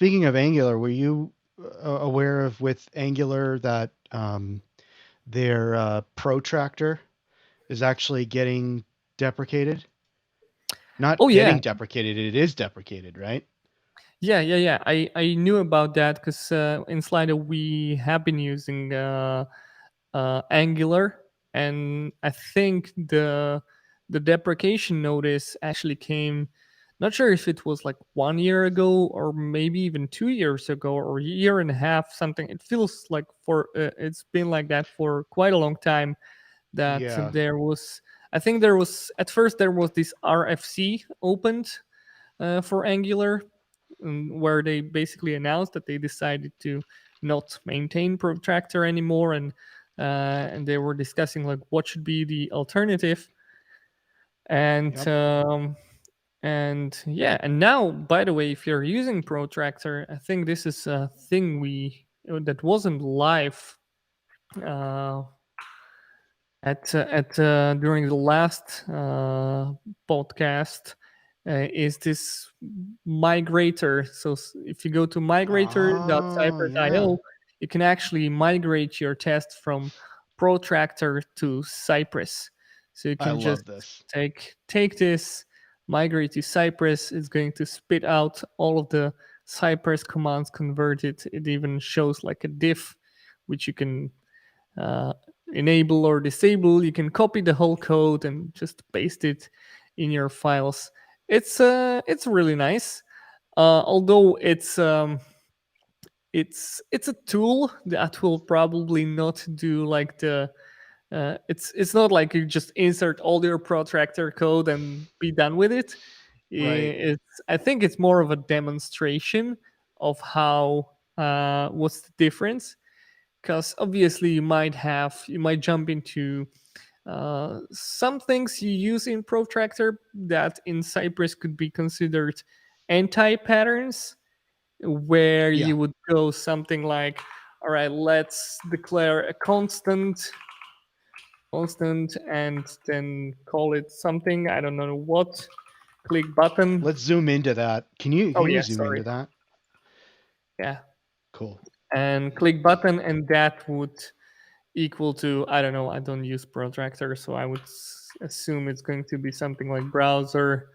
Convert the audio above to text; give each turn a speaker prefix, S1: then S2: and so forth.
S1: speaking of Angular, were you aware of with Angular that their Protractor is actually getting deprecated? Not
S2: Oh yeah,
S1: getting deprecated, it is deprecated, right?
S2: yeah. I knew about that because in Slido we have been using Angular, and I think the deprecation notice actually came. Not sure if it was like 1 year ago or maybe even 2 years ago or a year and a half, something. It feels like for it's been like that for quite a long time. That
S1: Yeah.
S2: there was, I think there was at first there was this RFC opened for Angular, where they basically announced that they decided to not maintain Protractor anymore, and they were discussing like what should be the alternative, and
S1: Yep.
S2: yeah, and now, by the way, if you're using Protractor, I think this is a thing we that wasn't live uh, at during the last podcast. Is this migrator? So if you go to
S1: Oh, yeah.
S2: migrator.cypress.io, you can actually migrate your test from Protractor to Cypress. So you
S1: I
S2: can just
S1: love this.
S2: take this, migrate to Cypress. It's going to spit out all of the Cypress commands converted. It even shows like a diff, which you can uh, enable or disable. You can copy the whole code and just paste it in your files. It's really nice. Although it's a tool that will probably not do like the it's not like you just insert all your protractor code and be done with it.
S1: Right.
S2: It's I think it's more of a demonstration of how what's the difference, because obviously you might jump into some things you use in Protractor that in Cypress could be considered anti-patterns, where
S1: Yeah.
S2: you would go something like, all right, let's declare a constant and then call it something, I don't know what, click button.
S1: Let's zoom into that. Can
S2: Oh
S1: you
S2: yeah,
S1: zoom
S2: sorry.
S1: into that?
S2: Yeah.
S1: Cool.
S2: And click button, and that would equal to, I don't know, I don't use Protractor, so I would assume it's going to be something like browser